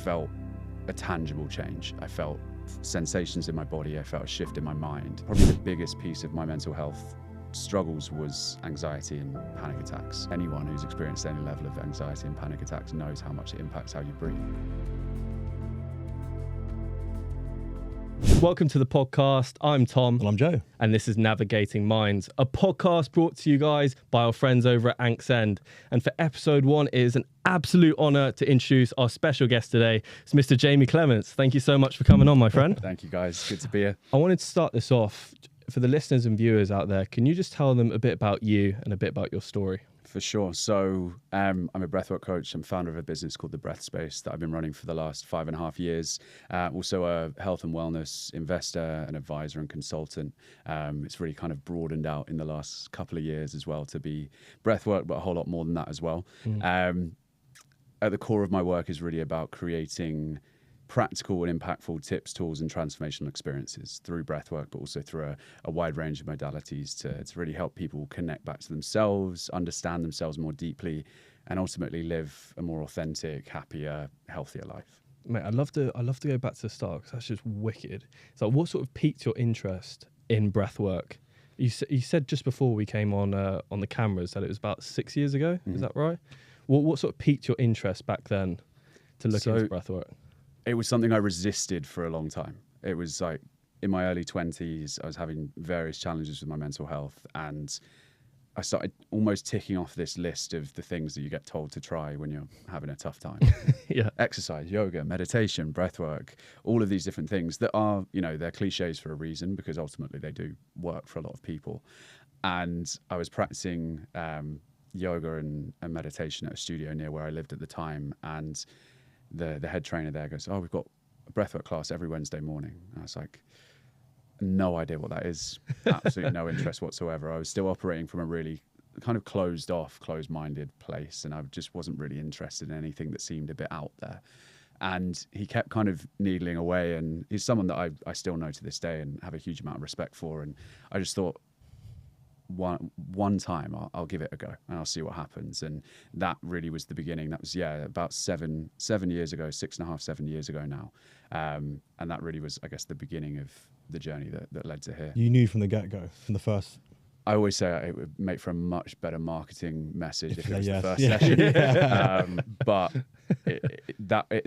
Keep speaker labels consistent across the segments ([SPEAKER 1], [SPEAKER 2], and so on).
[SPEAKER 1] felt a tangible change. I felt sensations in my body. I felt a shift in my mind. Probably the biggest piece of my mental health struggles was anxiety and panic attacks. Anyone who's experienced any level of anxiety and panic attacks knows how much it impacts how you breathe.
[SPEAKER 2] Welcome to the podcast. I'm Tom.
[SPEAKER 3] And I'm Joe.
[SPEAKER 2] And this is Navigating Minds, a podcast brought to you guys by our friends over at Anxend. And for episode 1, it is an absolute honour to introduce our special guest today. It's Mr. Jamie Clements. Thank you so much for coming on, my friend.
[SPEAKER 1] Thank you, guys. Good to be here.
[SPEAKER 2] I wanted to start this off. For the listeners and viewers out there, can you just tell them a bit about you and a bit about your story?
[SPEAKER 1] For sure. So I'm a breathwork coach. I'm founder of a business called The Breath Space that I've been running for the last 5.5 years. Also a health and wellness investor, an advisor and consultant. It's really kind of broadened out in the last couple of years as well to be breathwork, but a whole lot more than that as well. At the core of my work is really about creating practical and impactful tips, tools, and transformational experiences through breathwork, but also through a wide range of modalities to really help people connect back to themselves, understand themselves more deeply, and ultimately live a more authentic, happier, healthier life.
[SPEAKER 2] Mate, I'd love to go back to the start because that's just wicked. It's like, what sort of piqued your interest in breathwork? You said just before we came on the cameras that it was about 6 years ago. Is that right? What sort of piqued your interest back then to look into breathwork?
[SPEAKER 1] It was something I resisted for a long time. It was like in my early 20s, I was having various challenges with my mental health, and I started almost ticking off this list of the things that you get told to try when you're having a tough time.
[SPEAKER 2] Yeah.
[SPEAKER 1] Exercise, yoga, meditation, breathwork, all of these different things that are, they're cliches for a reason because ultimately they do work for a lot of people. And I was practicing yoga and meditation at a studio near where I lived at the time, and the head trainer there goes, "Oh, we've got a breathwork class every Wednesday morning." And I was like, no idea what that is. Absolutely no interest whatsoever. I was still operating from a really kind of closed-minded place, and I just wasn't really interested in anything that seemed a bit out there. And he kept kind of needling away, and he's someone that I still know to this day and have a huge amount of respect for. And I just thought, one time I'll give it a go and I'll see what happens. And that really was the beginning. That was about 7 years ago, 6.5, 7 years ago now. And that really was, I guess, the beginning of the journey that led to here.
[SPEAKER 3] You knew from the get-go, from the first.
[SPEAKER 1] I always say it would make for a much better marketing message if it was
[SPEAKER 3] yes.
[SPEAKER 1] the first session. But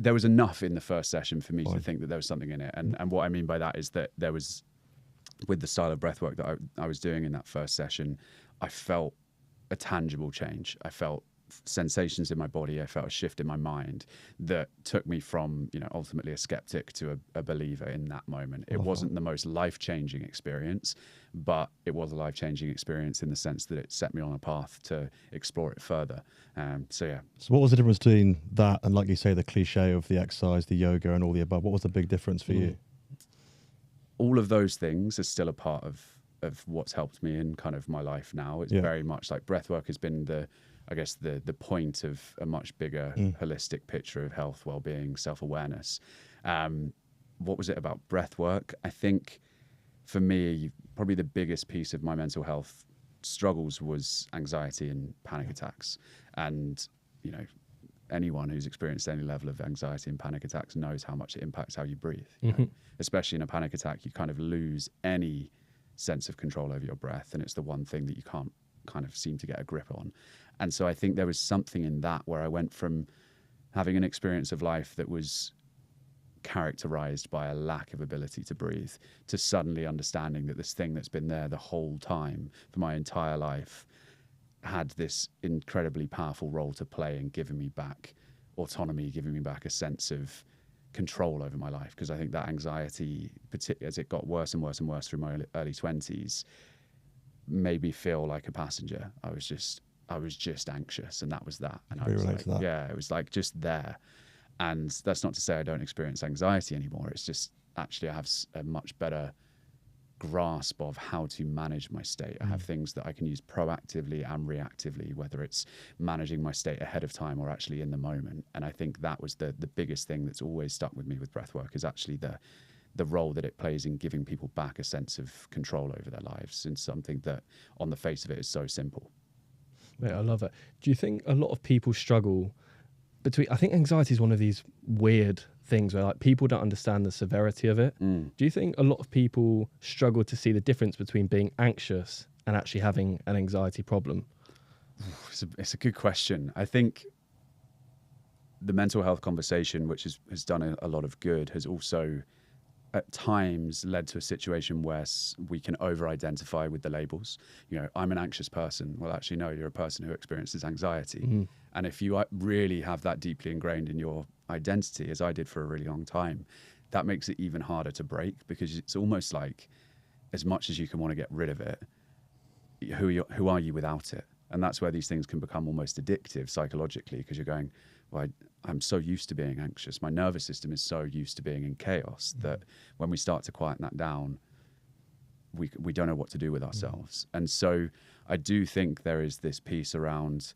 [SPEAKER 1] there was enough in the first session for me to think that there was something in it. And what I mean by that is that there was, with the style of breathwork that I was doing in that first session, I felt a tangible change. I felt sensations in my body. I felt a shift in my mind that took me from, ultimately a skeptic to a believer in that moment. It wasn't the most life-changing experience, but it was a life-changing experience in the sense that it set me on a path to explore it further. So
[SPEAKER 3] what was the difference between that and, like you say, the cliche of the exercise, the yoga and all the above? What was the big difference for you?
[SPEAKER 1] All of those things are still a part of what's helped me in kind of my life now. It's very much like breathwork has been the point of a much bigger holistic picture of health, well-being, self-awareness. What was it about breathwork? I think for me, probably the biggest piece of my mental health struggles was anxiety and panic attacks. And, anyone who's experienced any level of anxiety and panic attacks knows how much it impacts how you breathe. Especially in a panic attack, you kind of lose any sense of control over your breath, and it's the one thing that you can't kind of seem to get a grip on. And so I think there was something in that where I went from having an experience of life that was characterized by a lack of ability to breathe to suddenly understanding that this thing that's been there the whole time for my entire life had this incredibly powerful role to play in giving me back autonomy, giving me back a sense of control over my life. Because I think that anxiety, particularly as it got worse and worse and worse through my early 20s, made me feel like a passenger. I was just anxious, and that was that. And I was like, it was like just there. And that's not to say I don't experience anxiety anymore. It's just actually I have a much better grasp of how to manage my state. I have things that I can use proactively and reactively, whether it's managing my state ahead of time or actually in the moment. And I think that was the biggest thing that's always stuck with me with breathwork, is actually the role that it plays in giving people back a sense of control over their lives in something that on the face of it is so simple.
[SPEAKER 2] Mate, I love it. Do you think a lot of people struggle I think anxiety is one of these weird things where like people don't understand the severity of it. Do you think a lot of people struggle to see the difference between being anxious and actually having an anxiety problem?
[SPEAKER 1] It's a good question. I think the mental health conversation, which has done a lot of good, has also at times led to a situation where we can over-identify with the labels. You know, I'm an anxious person. Well, actually, no, you're a person who experiences anxiety. And if you really have that deeply ingrained in your identity, as I did for a really long time, that makes it even harder to break, because it's almost like, as much as you can want to get rid of it, who are you without it? And that's where these things can become almost addictive psychologically, because you're going, well, I'm so used to being anxious. My nervous system is so used to being in chaos that when we start to quieten that down, we don't know what to do with ourselves. And so I do think there is this piece around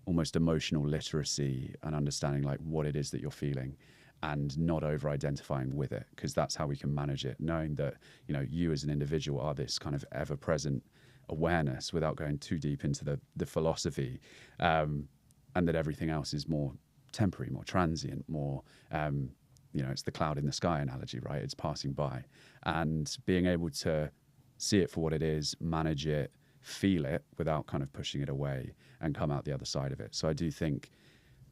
[SPEAKER 1] almost emotional literacy and understanding like what it is that you're feeling, and not over identifying with it, because that's how we can manage it, knowing that, you know, you as an individual are this kind of ever present awareness without going too deep into the philosophy, and that everything else is more temporary, more transient, more, you know, it's the cloud in the sky analogy, right? It's passing by, and being able to see it for what it is, manage it, feel it without kind of pushing it away, and come out the other side of it. So I do think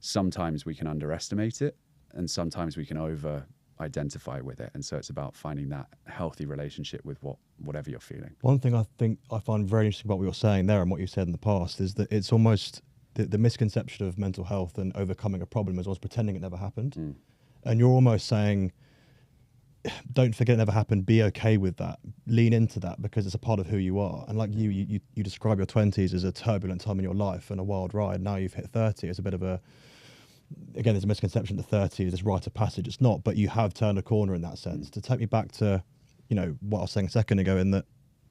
[SPEAKER 1] sometimes we can underestimate it, and sometimes we can over identify with it. And so it's about finding that healthy relationship with whatever you're feeling.
[SPEAKER 3] One thing I think I find very interesting about what you're saying there and what you've said in the past is that it's almost the misconception of mental health and overcoming a problem is almost pretending it never happened. And you're almost saying, don't forget it never happened, be okay with that, lean into that, because it's a part of who you are. And like you describe your 20s as a turbulent time in your life and a wild ride. Now you've hit 30, it's a bit of a, again, there's a misconception that 30 is this rite of passage. It's not, but you have turned a corner in that sense. To take me back to, you know, what I was saying a second ago, in that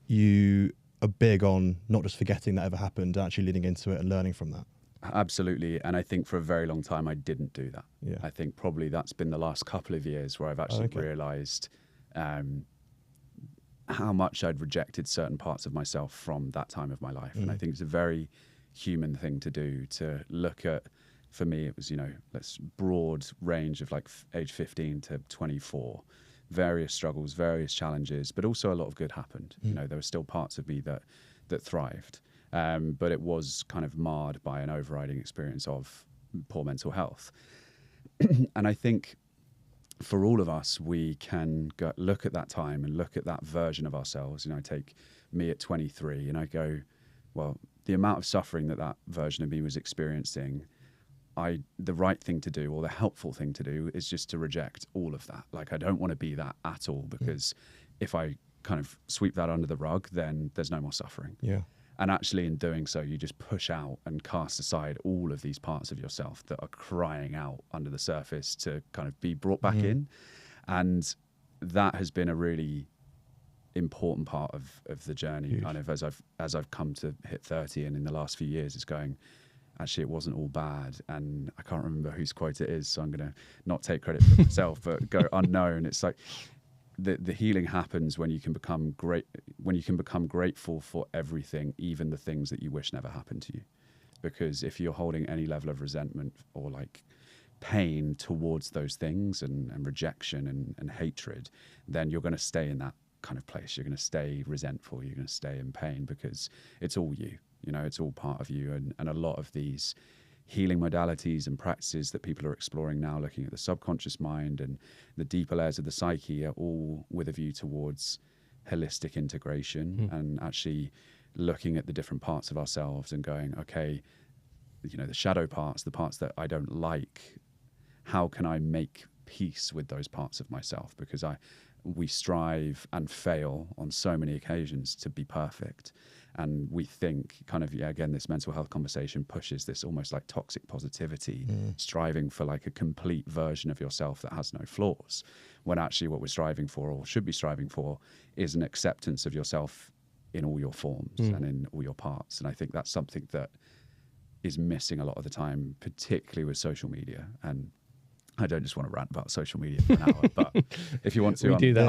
[SPEAKER 3] you are big on not just forgetting that ever happened, actually leading into it and learning from that.
[SPEAKER 1] Absolutely. And I think for a very long time, I didn't do that.
[SPEAKER 3] Yeah.
[SPEAKER 1] I think probably that's been the last couple of years where I've actually realized how much I'd rejected certain parts of myself from that time of my life. And I think it's a very human thing to do, to look at, for me, it was, you know, this broad range of like age 15 to 24, various struggles, various challenges, but also a lot of good happened. You know, there were still parts of me that thrived. But it was kind of marred by an overriding experience of poor mental health. And I think for all of us, we can look at that time and look at that version of ourselves. You know, I take me at 23 and I go, well, the amount of suffering that version of me was experiencing, the right thing to do, or the helpful thing to do, is just to reject all of that. Like, I don't want to be that at all, because if I kind of sweep that under the rug, then there's no more suffering.
[SPEAKER 3] Yeah.
[SPEAKER 1] And actually in doing so, you just push out and cast aside all of these parts of yourself that are crying out under the surface to kind of be brought back in. And that has been a really important part of the journey. Huge. Kind of as I've come to hit 30, and in the last few years, it's going, actually, it wasn't all bad. And I can't remember whose quote it is, so I'm going to not take credit for myself, but go unknown. It's like, the healing happens when you can become grateful for everything, even the things that you wish never happened to you. Because if you're holding any level of resentment or like pain towards those things and rejection and hatred, then you're going to stay in that kind of place. You're going to stay resentful. You're going to stay in pain, because it's all you. You know, it's all part of you. And a lot of these healing modalities and practices that people are exploring now, looking at the subconscious mind and the deeper layers of the psyche, are all with a view towards holistic integration and actually looking at the different parts of ourselves and going, okay, you know, the shadow parts, the parts that I don't like, how can I make peace with those parts of myself? Because we strive and fail on so many occasions to be perfect. And we think kind of, again, this mental health conversation pushes this almost like toxic positivity, striving for like a complete version of yourself that has no flaws, when actually what we're striving for, or should be striving for, is an acceptance of yourself in all your forms and in all your parts. And I think that's something that is missing a lot of the time, particularly with social media. And I don't just want to rant about social media for an hour, but if you want to,
[SPEAKER 2] do that.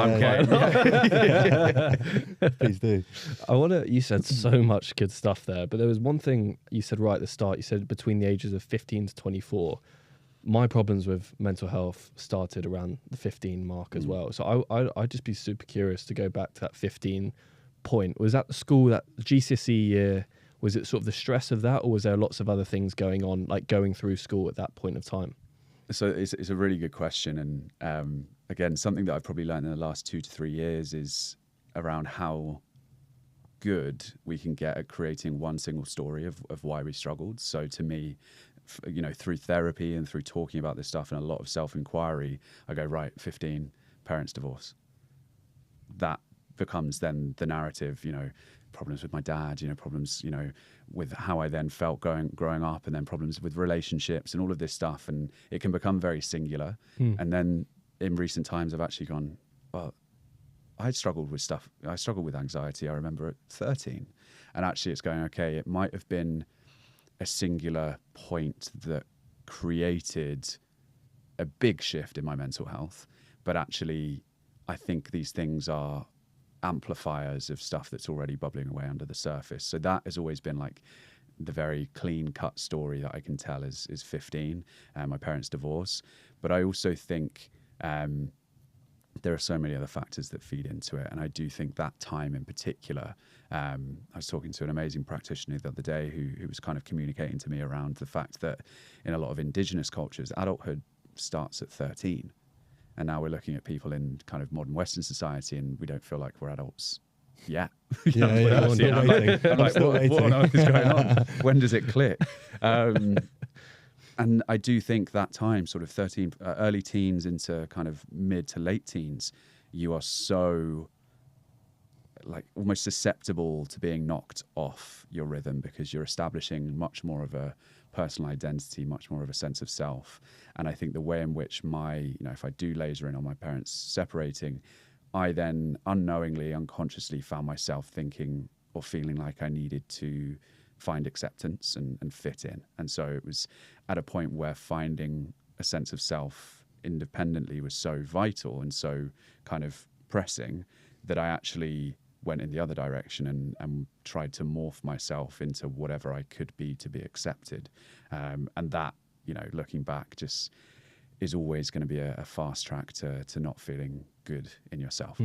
[SPEAKER 3] Okay. Please do.
[SPEAKER 2] You said so much good stuff there, but there was one thing you said right at the start. You said between the ages of 15 to 24. my problems with mental health started around the 15 mark as well. So I'd just be super curious to go back to that 15 point. Was that the school, that GCSE year, was it sort of the stress of that, or was there lots of other things going on, like going through school at that point of time?
[SPEAKER 1] So it's a really good question. And again, something that I've probably learned in the last 2 to 3 years is around how good we can get at creating one single story of why we struggled. So to me, you know, through therapy and through talking about this stuff and a lot of self-inquiry, I go, right, 15, parents divorce. That becomes then the narrative, you know, problems with my dad, you know, problems, you know, with how I then felt growing up, and then problems with relationships and all of this stuff. And it can become very singular. And then in recent times, I've actually gone, well, I struggled with stuff. I struggled with anxiety, I remember, at 13. And actually it's going, okay, it might have been a singular point that created a big shift in my mental health. But actually, I think these things are amplifiers of stuff that's already bubbling away under the surface. So that has always been like the very clean cut story that I can tell is 15, my parents' divorce. But I also think there are so many other factors that feed into it. And I do think that time in particular, I was talking to an amazing practitioner the other day who was kind of communicating to me around the fact that in a lot of indigenous cultures, adulthood starts at 13. And now we're looking at people in kind of modern Western society, and we don't feel like we're adults yet.
[SPEAKER 3] Yeah,
[SPEAKER 1] I'm like, what on earth is going on? When does it click? And I do think that time, sort of 13, early teens into kind of mid to late teens, you are so like almost susceptible to being knocked off your rhythm, because you're establishing much more of a personal identity, much more of a sense of self. And I think the way in which if I do laser in on my parents separating, I then unknowingly, unconsciously found myself thinking or feeling like I needed to find acceptance and fit in. And so it was at a point where finding a sense of self independently was so vital and so kind of pressing that I actually went in the other direction and tried to morph myself into whatever I could be to be accepted. And that, you know, looking back, just is always going to be a fast track to not feeling good in yourself.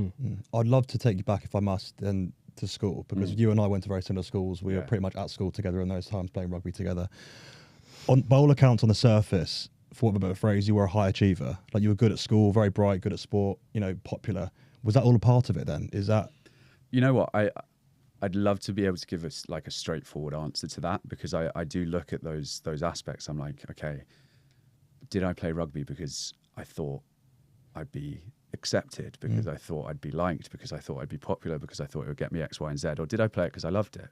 [SPEAKER 3] I'd love to take you back, if I must, then to school, because you and I went to very similar schools. We were pretty much at school together in those times, playing rugby together. By all accounts, on the surface, for want of a better phrase, you were a high achiever. Like, you were good at school, very bright, good at sport, you know, popular. Was that all a part of it then? Is that...
[SPEAKER 1] You know what? I'd love to be able to give us like a straightforward answer to that, because I do look at those aspects. I'm like, okay, did I play rugby because I thought I'd be accepted, because I thought I'd be liked, because I thought I'd be popular, because I thought it would get me X, Y, and Z? Or did I play it because I loved it?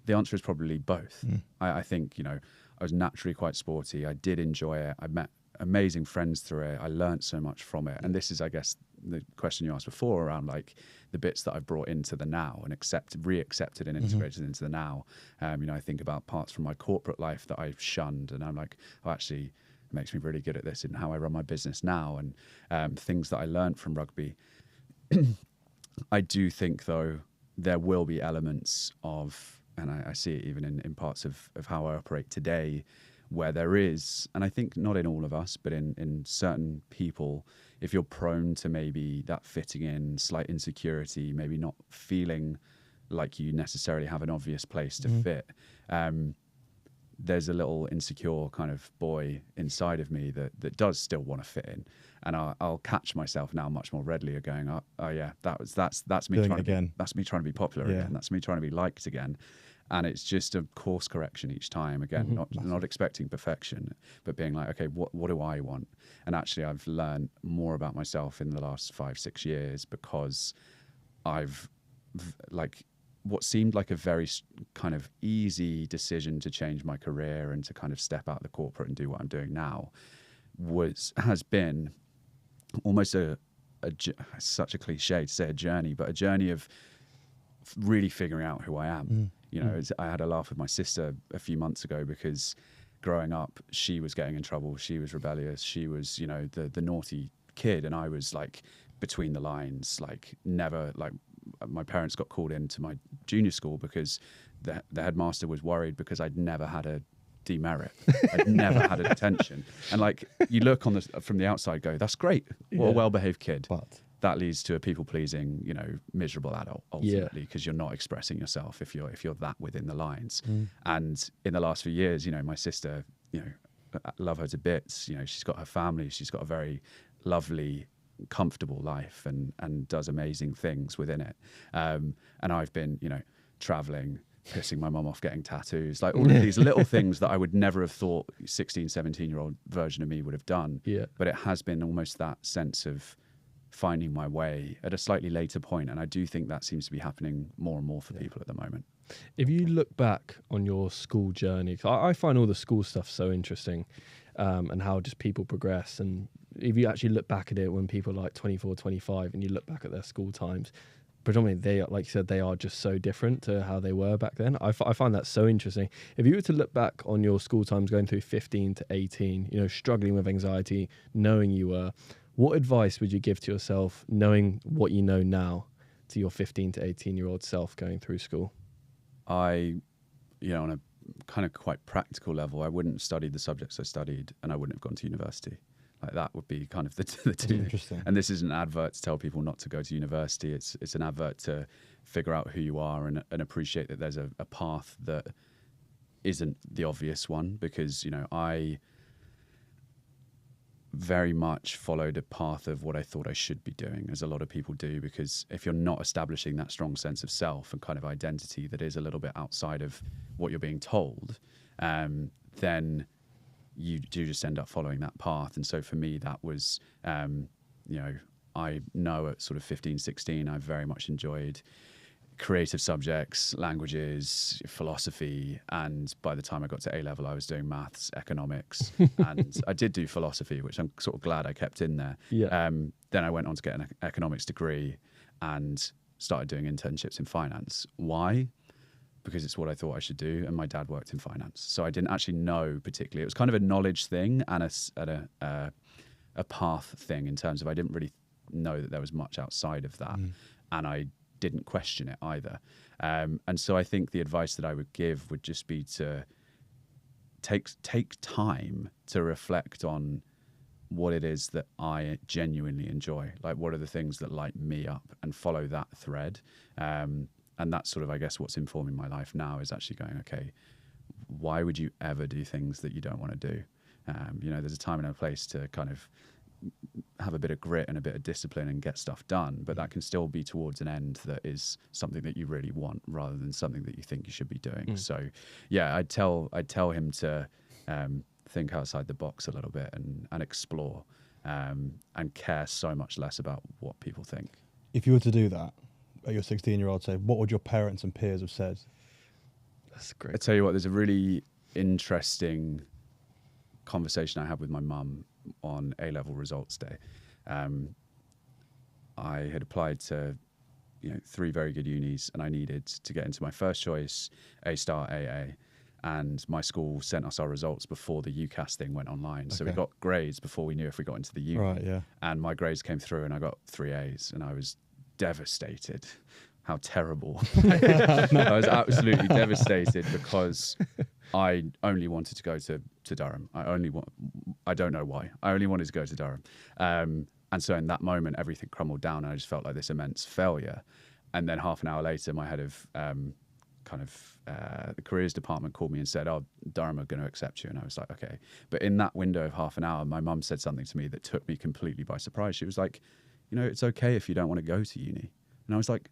[SPEAKER 1] The answer is probably both. I think, you know, I was naturally quite sporty. I did enjoy it. I met amazing friends through it. I learned so much from it. And this is, I guess, the question you asked before around like the bits that I've brought into the now and re-accepted and integrated into the now. You know, I think about parts from my corporate life that I've shunned, and I'm like, oh, actually, it makes me really good at this in how I run my business now, and things that I learned from rugby. I do think, though, there will be elements of, and I see it even in parts of how I operate today, where there is, and I think not in all of us, but in certain people, if you're prone to maybe that fitting in, slight insecurity, maybe not feeling like you necessarily have an obvious place to fit, there's a little insecure kind of boy inside of me that does still want to fit in. And I'll catch myself now much more readily of going, oh yeah, that's me that's me trying to be popular again. That's me trying to be liked again. And it's just a course correction each time. Again, not expecting perfection, but being like, okay, what do I want? And actually, I've learned more about myself in the last 5-6 years, because I've like what seemed like a very kind of easy decision to change my career and to kind of step out of the corporate and do what I'm doing now has been almost such a cliche to say a journey, but a journey of really figuring out who I am. You know, I had a laugh with my sister a few months ago, because growing up, she was getting in trouble. She was rebellious. She was, you know, the naughty kid. And I was like between the lines, like never, like my parents got called into my junior school because the headmaster was worried because I'd never had a demerit. I'd never had a detention. And like, you look on from the outside, go, that's great. What a well-behaved kid.
[SPEAKER 3] But
[SPEAKER 1] that leads to a people-pleasing, you know, miserable adult ultimately, because you're not expressing yourself if you're that within the lines. And in the last few years, you know, my sister, you know, I love her to bits. You know, she's got her family. She's got a very lovely, comfortable life and does amazing things within it. And I've been, you know, traveling, pissing my mum off, getting tattoos, like all of these little things that I would never have thought 16, 17-year-old version of me would have done.
[SPEAKER 2] Yeah.
[SPEAKER 1] But it has been almost that sense of finding my way at a slightly later point. And I do think that seems to be happening more and more for people at the moment.
[SPEAKER 2] If you look back on your school journey, 'cause I find all the school stuff so interesting, and how just people progress. And if you actually look back at it when people are like 24, 25, and you look back at their school times, predominantly they, like you said, they are just so different to how they were back then. I find that so interesting. If you were to look back on your school times going through 15 to 18, you know, struggling with anxiety, knowing you were, what advice would you give to yourself, knowing what you know now, to your 15 to 18-year-old self going through school?
[SPEAKER 1] You know, on a kind of quite practical level, I wouldn't have studied the subjects I studied, and I wouldn't have gone to university. Like, that would be kind of the two.
[SPEAKER 3] Interesting.
[SPEAKER 1] And this is an advert to tell people not to go to university. It's an advert to figure out who you are and appreciate that there's a path that isn't the obvious one. Because, you know, I very much followed a path of what I thought I should be doing, as a lot of people do, because if you're not establishing that strong sense of self and kind of identity that is a little bit outside of what you're being told, then you do just end up following that path. And so for me, that was, you know, I know at sort of 15, 16, I very much enjoyed creative subjects, languages, philosophy, and by the time I got to A-level, I was doing maths, economics, and I did do philosophy, which I'm sort of glad I kept in there.
[SPEAKER 2] Yeah.
[SPEAKER 1] Then I went on to get an economics degree and started doing internships in finance. Why? Because it's what I thought I should do, and my dad worked in finance, so I didn't actually know particularly. It was kind of a knowledge thing and a path thing, in terms of I didn't really know that there was much outside of that, and I didn't question it either. And so I think the advice that I would give would just be to take time to reflect on what it is that I genuinely enjoy. Like, what are the things that light me up, and follow that thread. And that's sort of, I guess, what's informing my life now, is actually going, okay, why would you ever do things that you don't want to do? You know, there's a time and a place to kind of have a bit of grit and a bit of discipline and get stuff done, but that can still be towards an end that is something that you really want, rather than something that you think you should be doing. So yeah, I'd tell him to think outside the box a little bit and explore, and care so much less about what people think.
[SPEAKER 3] If you were to do that at your 16-year-old, say, what would your parents and peers have said?
[SPEAKER 2] That's great.
[SPEAKER 1] I tell you what, there's a really interesting conversation I had with my mum on A-level results day. I had applied to, you know, 3 very good unis, and I needed to get into my first choice, A-star, AA. And my school sent us our results before the UCAS thing went online. So we got grades before we knew if we got into the uni.
[SPEAKER 3] Right, yeah.
[SPEAKER 1] And my grades came through, and I got 3 A's, and I was devastated. How terrible. I was absolutely devastated, because I only wanted to go to Durham. I don't know why. I only wanted to go to Durham. And so in that moment, everything crumbled down, and I just felt like this immense failure. And then half an hour later, my head of the careers department called me and said, "Oh, Durham are going to accept you." And I was like, okay. But in that window of half an hour, my mum said something to me that took me completely by surprise. She was like, "You know, it's okay if you don't want to go to uni." And I was like,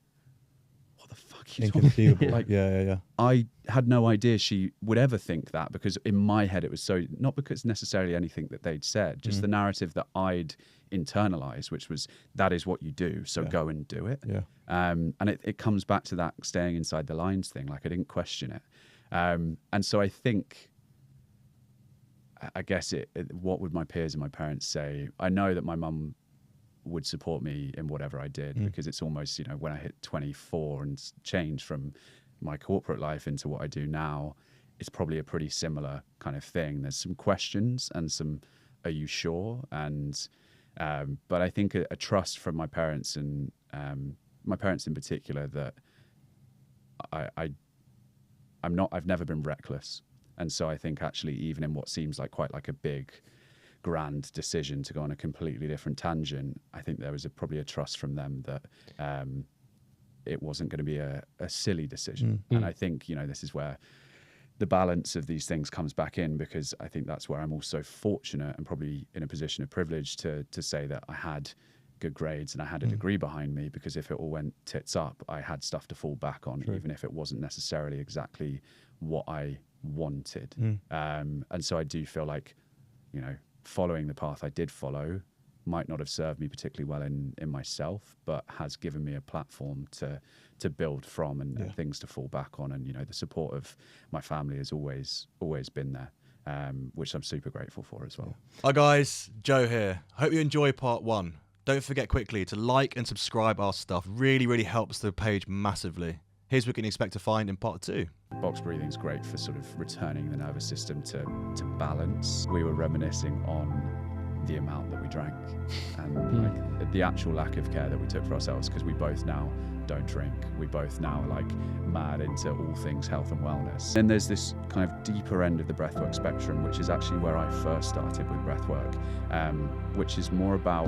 [SPEAKER 1] what the fuck are you talking about? Like,
[SPEAKER 3] yeah.
[SPEAKER 1] I had no idea she would ever think that, because in my head it was so, not because necessarily anything that they'd said, just the narrative that I'd internalized, which was, that is what you do, so go and do it.
[SPEAKER 3] Yeah.
[SPEAKER 1] And it comes back to that staying inside the lines thing. Like, I didn't question it. And so I think, I guess what would my peers and my parents say? I know that my mum would support me in whatever I did, because it's almost, you know, when I hit 24 and changed from my corporate life into what I do now, it's probably a pretty similar kind of thing. There's some questions and some, are you sure? And but I think a trust from my parents, and my parents in particular, that I've never been reckless. And so I think actually, even in what seems like quite like a big, grand decision to go on a completely different tangent, I think there was probably a trust from them that it wasn't going to be a silly decision. And I think, you know, this is where the balance of these things comes back in, because I think that's where I'm also fortunate and probably in a position of privilege to say that I had good grades and I had a degree behind me, because if it all went tits up, I had stuff to fall back on, even if it wasn't necessarily exactly what I wanted. And so I do feel like, you know, following the path I did follow might not have served me particularly well in myself, but has given me a platform to build from and things to fall back on. And, you know, the support of my family has always been there, which I'm super grateful for as well.
[SPEAKER 4] Hi guys, Joe here. Hope you enjoy part 1. Don't forget quickly to like and subscribe our stuff. Really helps the page massively. Here's what you can expect to find in part 2.
[SPEAKER 1] Box breathing is great for sort of returning the nervous system to balance. We were reminiscing on the amount that we drank and like the actual lack of care that we took for ourselves, because we both now don't drink. We both now are like mad into all things health and wellness. Then there's this kind of deeper end of the breathwork spectrum, which is actually where I first started with breathwork, which is more about